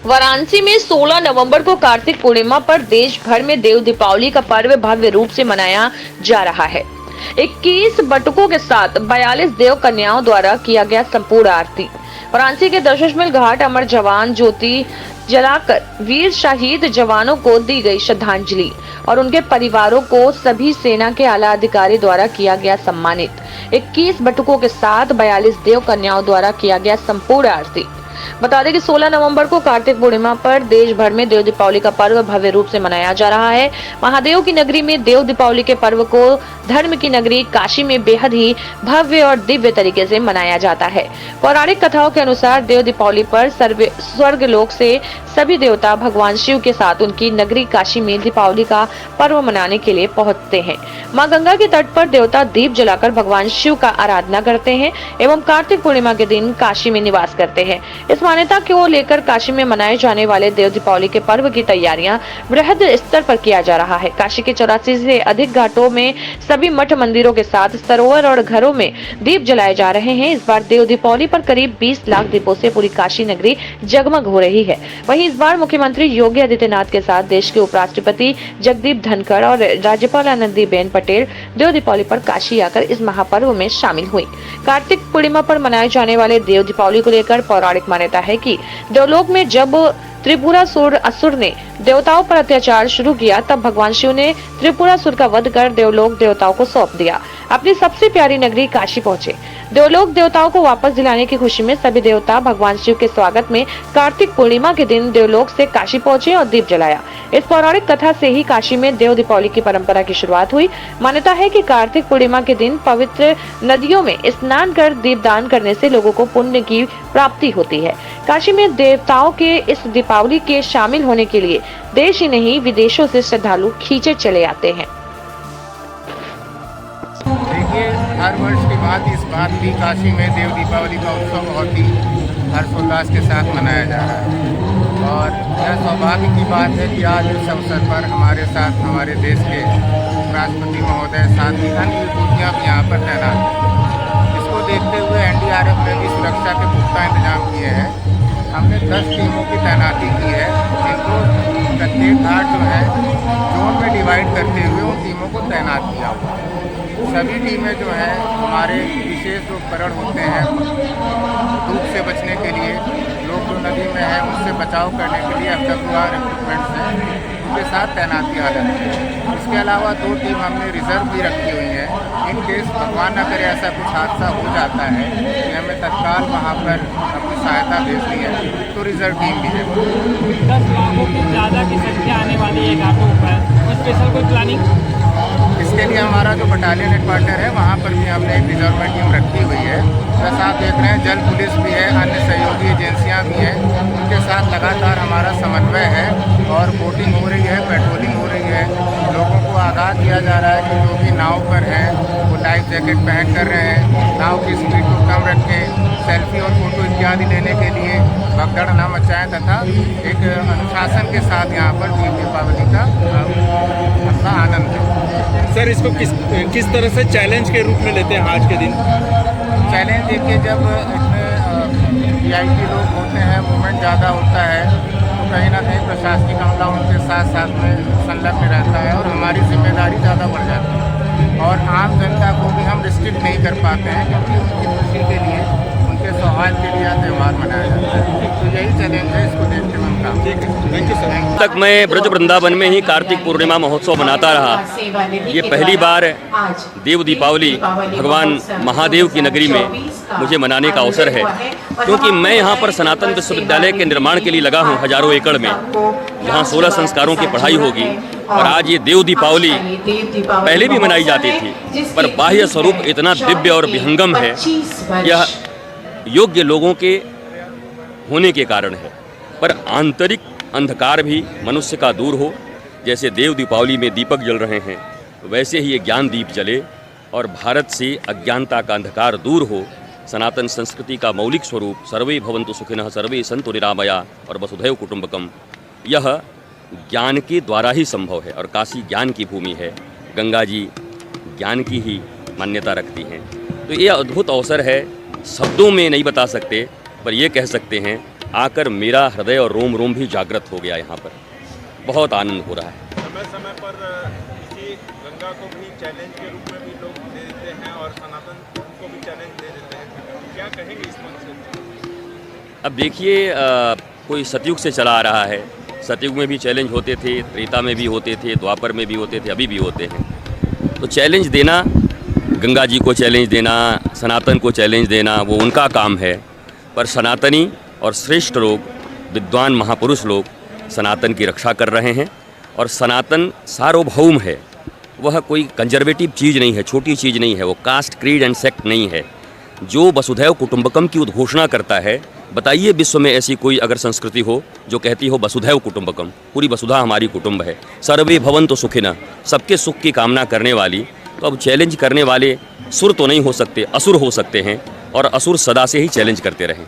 वाराणसी में 16 नवंबर को कार्तिक पूर्णिमा पर देश भर में देव दीपावली का पर्व भव्य रूप से मनाया जा रहा है। 21 बटुकों के साथ 42 देव कन्याओं द्वारा किया गया संपूर्ण आरती। वाराणसी के दशमेश घाट अमर जवान ज्योति जलाकर वीर शहीद जवानों को दी गई श्रद्धांजलि और उनके परिवारों को सभी सेना के आला अधिकारी द्वारा किया गया सम्मानित। 21 बटुकों के साथ 42 देव कन्याओं द्वारा किया गया संपूर्ण आरती। बता दें कि 16 नवंबर को कार्तिक पूर्णिमा पर देश भर में देव दीपावली का पर्व भव्य रूप से मनाया जा रहा है। महादेव की नगरी में देव दीपावली के पर्व को धर्म की नगरी काशी में बेहद ही भव्य और दिव्य तरीके से मनाया जाता है। पौराणिक कथाओं के अनुसार देव दीपावली पर स्वर्ग लोक से सभी देवता भगवान शिव के साथ उनकी नगरी काशी में दीपावली का पर्व मनाने के लिए पहुंचते हैं। मां गंगा के तट पर देवता दीप जलाकर भगवान शिव का आराधना करते हैं एवं कार्तिक पूर्णिमा के दिन काशी में निवास करते हैं। इस मान्यता को लेकर काशी में मनाए जाने वाले देव दीपावली के पर्व की तैयारियां बृहद स्तर पर किया जा रहा है। काशी के 84 से अधिक घाटों में सभी मठ मंदिरों के साथ सरोवर और घरों में दीप जलाए जा रहे हैं। इस बार देव दीपावली पर करीब 20 लाख दीपों से पूरी काशी नगरी जगमग हो रही है। वहीं इस बार मुख्यमंत्री योगी आदित्यनाथ के साथ देश के उपराष्ट्रपति जगदीप धनखड़ और राज्यपाल आनंदीबेन पटेल देव दीपावली पर काशी आकर इस महापर्व में शामिल हुई। कार्तिक पूर्णिमा पर मनाए जाने वाले देव दीपावली को लेकर पौराणिक मान्यता है कि देवलोक में जब त्रिपुरासुर असुर ने देवताओं पर अत्याचार शुरू किया, तब भगवान शिव ने त्रिपुरासुर का वध कर देवलोक देवताओं को सौंप दिया। अपनी सबसे प्यारी नगरी काशी पहुंचे। देवलोक देवताओं को वापस दिलाने की खुशी में सभी देवता भगवान शिव के स्वागत में कार्तिक पूर्णिमा के दिन देवलोक से काशी पहुंचे और दीप जलाया। इस पौराणिक कथा से ही काशी में देव दीपावली की परंपरा की शुरुआत हुई। मान्यता है कि कार्तिक पूर्णिमा के दिन पवित्र नदियों में स्नान कर दीपदान करने से लोगों को पुण्य की प्राप्ति होती है। काशी में देवताओं के इस दीपावली के शामिल होने के लिए देश ही नहीं विदेशों से श्रद्धालु खींचे चले आते हैं। देखिए, हर वर्ष की बात इस बार भी काशी में देव दीपावली का उत्सव बहुत ही हर्षोल्लास के साथ मनाया जा रहा है और यह सौभाग्य की बात है कि आज इस अवसर पर हमारे साथ हमारे देश के राष्ट्रपति महोदय साथ ही अन्य विभूतियाँ भी यहाँ पर तैनात हैं। इसको देखते हुए एनडीआरएफ ने भी सुरक्षा के पुख्ता इंतजाम किए हैं। हमने 10 टीमों की तैनाती की है, जिनको प्रत्येक घाट जो है जोन में डिवाइड करते हुए उन टीमों को तैनात किया हुआ है। सभी टीमें जो हैं हमारे विशेष उपकरण होते हैं धूप से बचने के लिए, लोग जो नदी में हैं उससे बचाव करने के लिए FWR इक्विपमेंट्स हैं, उनके साथ तैनाती आ जाती है। इसके अलावा 2 टीम हमने रिजर्व भी रखी हुई है। इन केस भगवान न करे ऐसा कुछ हादसा हो जाता है कि हमें तत्काल वहाँ पर अपनी सहायता भेजनी है तो रिजर्व टीम भी है। 10 लाखों की ज़्यादा की संख्या आने वाली है घाटों पर, स्पेशल कोई प्लानिंग? इसके लिए हमारा जो बटालियन हेडक्वार्टर है वहाँ पर भी हमने एक रिजर्व टीम रखी हुई है। जैसा आप देख रहे हैं जल पुलिस भी है, अन्य सहयोगी एजेंसियाँ भी हैं, उनके साथ लगातार हमारा समन्वय है और बोटिंग हो रही है, पेट्रोलिंग हो रही है। लोगों को आगाह किया जा रहा है कि जो भी नाव पर हैं वो लाइफ जैकेट पहन कर रहे हैं, नाव की स्पीड को कम रखें, सेल्फी और फोटो इत्यादि लेने के लिए भगदड़ न मचाएं तथा एक अनुशासन के साथ यहाँ पर देव दीपावली का अपना आनंद लें। सर, इसको किस तरह से चैलेंज के रूप में लेते हैं आज के दिन? चैलेंज देखिए, जब इसमें VIP लोग होते हैं, मूवमेंट ज़्यादा होता है तो कहीं ना कहीं प्रशासनिक अमला उनके साथ साथ में संलग्न रहता है और हमारी जिम्मेदारी ज़्यादा बढ़ जाती है और आम जनता को भी हम रिस्ट्रिक्ट नहीं कर पाते हैं क्योंकि उनकी खुशी के लिए, उनके सौहार्द के लिए त्यौहार मनाया जाता है। तो यही चैलेंज है, इसको देखते हुए हम काम करेंगे। Thank you sir. तक मैं ब्रज वृंदावन में ही कार्तिक पूर्णिमा महोत्सव मनाता रहा। ये पहली बार देव दीपावली भगवान महादेव की नगरी में मुझे मनाने का अवसर है, क्योंकि मैं यहाँ पर सनातन विश्वविद्यालय के निर्माण के लिए लगा हूँ हजारों एकड़ में, जहाँ 16 संस्कारों की पढ़ाई होगी। और आज ये देव दीपावली पहले भी मनाई जाती थी, पर बाह्य स्वरूप इतना दिव्य और विहंगम है, यह योग्य लोगों के होने के कारण है। पर आंतरिक अंधकार भी मनुष्य का दूर हो, जैसे देव दीपावली में दीपक जल रहे हैं, वैसे ही ये ज्ञान दीप जले और भारत से अज्ञानता का अंधकार दूर हो। सनातन संस्कृति का मौलिक स्वरूप सर्वे भवन्तु सुखिनः सर्वे सन्तु निरामया और वसुधैव कुटुम्बकम, यह ज्ञान के द्वारा ही संभव है। और काशी ज्ञान की भूमि है, गंगा जी ज्ञान की ही मान्यता रखती हैं। तो ये अद्भुत अवसर है, शब्दों में नहीं बता सकते, पर ये कह सकते हैं आकर मेरा हृदय और रोम रोम भी जागृत हो गया। यहाँ पर बहुत आनंद हो रहा है। समय समय पर इसी गंगा को भी चैलेंज के रूप में भी लोग दे देते हैं और सनातन को भी चैलेंज दे देते हैं, क्या कहेंगे इस मंच से? अब देखिए कोई सतयुग से चला आ रहा है। सतयुग में भी चैलेंज होते थे, त्रेता में भी होते थे, द्वापर में भी होते थे, अभी भी होते हैं। तो चैलेंज देना, गंगा जी को चैलेंज देना, सनातन को चैलेंज देना, वो उनका काम है। पर सनातनी और श्रेष्ठ लोग, विद्वान महापुरुष लोग सनातन की रक्षा कर रहे हैं। और सनातन सार्वभौम है, वह कोई कंजर्वेटिव चीज़ नहीं है, छोटी चीज़ नहीं है, वो कास्ट, क्रीड एंड सेक्ट नहीं है। जो वसुधैव कुटुंबकम की उद्घोषणा करता है, बताइए विश्व में ऐसी कोई अगर संस्कृति हो जो कहती हो वसुधैव कुटुंबकम, पूरी वसुधा हमारी कुटुंब है, सर्वे भवन्तु सुखिनः, सबके सुख की कामना करने वाली। तो अब चैलेंज करने वाले सुर तो नहीं हो सकते, असुर हो सकते हैं, और असुर सदा से ही चैलेंज करते रहें।